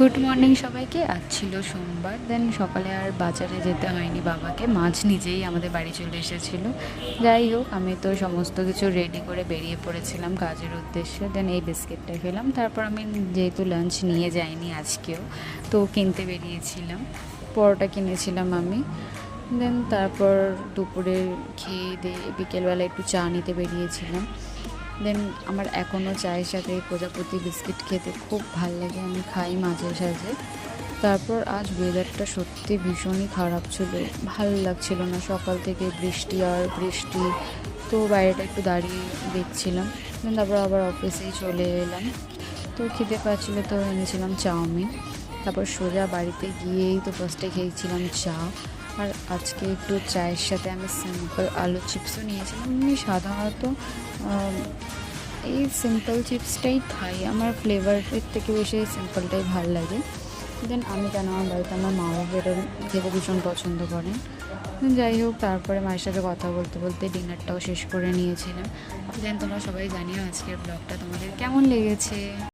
Good morning সবাইকে। আজ ছিল সোমবার। দেন সকালে আর বাজারে যেতে হয়নি বাবাকে, মাছ নিজেই আমাদের বাড়ি চলে এসেছিলো। যাই হোক, আমি তো সমস্ত কিছু রেডি করে বেরিয়ে পড়েছিলাম কাজের উদ্দেশ্যে। দেন এই বিস্কিটটা খেলাম। তারপর আমি যেহেতু লাঞ্চ নিয়ে যাইনি আজকেও, তো কিনতে বেরিয়েছিলাম, পরোটা কিনেছিলাম আমি। দেন তারপর দুপুরে খেয়ে দিয়ে বিকেলবেলা একটু চা নিতে বেরিয়েছিলাম। দেন আমার এখনও চায়ের সাথে প্রজাপতি বিস্কিট খেতে খুব ভাল লাগে, আমি খাই মাঝে সাঝে। তারপর আজ ওয়েদারটা সত্যি ভীষণই খারাপ ছিল, ভালো লাগছিল না, সকাল থেকে বৃষ্টি আর বৃষ্টি। তো বাইরেটা একটু দাঁড়িয়ে দেখছিলাম। দেন তারপর আবার অফিসেই চলে এলাম। তো খিদে পাচ্ছিলো, তো এনেছিলাম চাউমিন। তারপর সোজা বাড়িতে গিয়েই তো ফার্স্টে খেয়েছিলাম চা। আর আজকে একটু চায়ের সাথে আমি সিম্পল আলু চিপসও নিয়েছিলাম। আমি সাধারণত এই সিম্পল চিপসটাই খাই, আমার ফ্লেভারের থেকে বেশি এই সিম্পলটাই ভালো লাগে। দেন আমি কেন, আমার বাড়িতে আমার মাও বেরো খেতে ভীষণ পছন্দ করেন। যাই হোক, তারপরে মায়ের সাথে কথা বলতে বলতে ডিনারটাও শেষ করে নিয়েছিলাম। দেন তোমরা সবাই জানিও আজকের ব্লগটা তোমাদের কেমন লেগেছে।